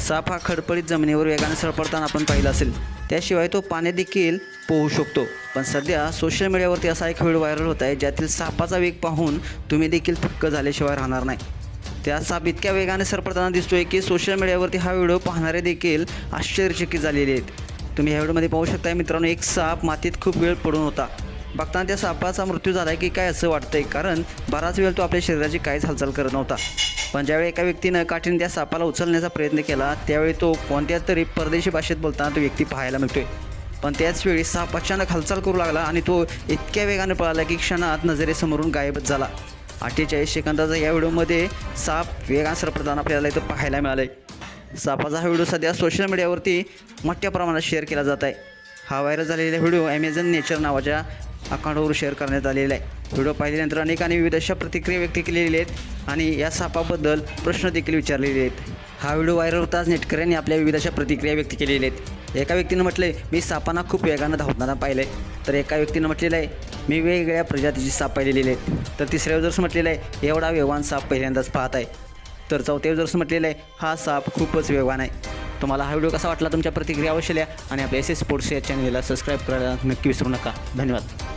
साप हा खडपडीत जमिनीवर वेगाने सरपडताना आपण पाहिला असेल. त्याशिवाय तो पाण्यात देखील पोहू शकतो. पण सध्या सोशल मीडियावरती असा एक व्हिडिओ व्हायरल होत आहे ज्यातील सापाचा वेग पाहून तुम्ही देखील थक्क झाल्याशिवाय राहणार नाही. त्या साप इतक्या वेगाने सरपडताना दिसतोय की सोशल मीडियावरती हा व्हिडिओ पाहणारे देखील आश्चर्यचकित झालेले आहेत. तुम्ही ह्या व्हिडिओमध्ये पाहू शकता मित्रांनो, एक साप मातीत खूप वेळ पडून होता. बघताना त्या सापाचा मृत्यू झाला की काय असं वाटतंय, कारण बराच वेळ तो आपल्या शरीराची काहीच हालचाल करत नव्हता. पण ज्यावेळी एका व्यक्तीनं काठीने त्या सापाला उचलण्याचा प्रयत्न केला त्यावेळी तो कोणत्या तरी परदेशी भाषेत बोलताना तो व्यक्ती पाहायला मिळतोय. पण त्याच वेळी साप अचानक हालचाल करू लागला आणि तो इतक्या वेगाने पळाला की क्षणात नजरेसमोरून गायबच झाला. 48 सेकंदाचा या व्हिडिओमध्ये साप वेगाने सरपडताना आपल्याला इथं पाहायला मिळालं आहे. सापाचा हा व्हिडिओ सध्या सोशल मीडियावरती मोठ्या प्रमाणात शेअर केला जात आहे. हा व्हायरल झालेला व्हिडिओ ॲमेझॉन नेचर नावाच्या अकाउंटवर शेअर करण्यात आलेला आहे. व्हिडिओ पाहिल्यानंतर अनेकांनी विविध अशा प्रतिक्रिया व्यक्त केलेल्या आहेत आणि या सापाबद्दल प्रश्न देखील विचारलेले आहेत. हा व्हिडिओ व्हायरल होताच नेटकऱ्यांनी आपल्या विविध अशा प्रतिक्रिया व्यक्त केलेल्या आहेत. एका व्यक्तीनं म्हटलंय, मी सापांना खूप वेगानं धावताना पाहिलं आहे. तर एका व्यक्तीनं म्हटलेलं आहे, मी वेगवेगळ्या प्रजातीची साप पाहिलेले आहेत. तर तिसऱ्या युजर्स म्हटलेलं आहे, एवढा वेगवान साप पहिल्यांदाच पाहत आहे. तर चौथ्या युजर्स म्हटलेलं आहे, हा साप खूपच वेगवान आहे. तुम्हाला हा व्हिडिओ कसा वाटला, तुमच्या प्रतिक्रिया अवश्य लिहा आणि आपल्या SS स्पोर्ट्स या चॅनलला सबस्क्राईब करायला नक्की विसरू नका. धन्यवाद.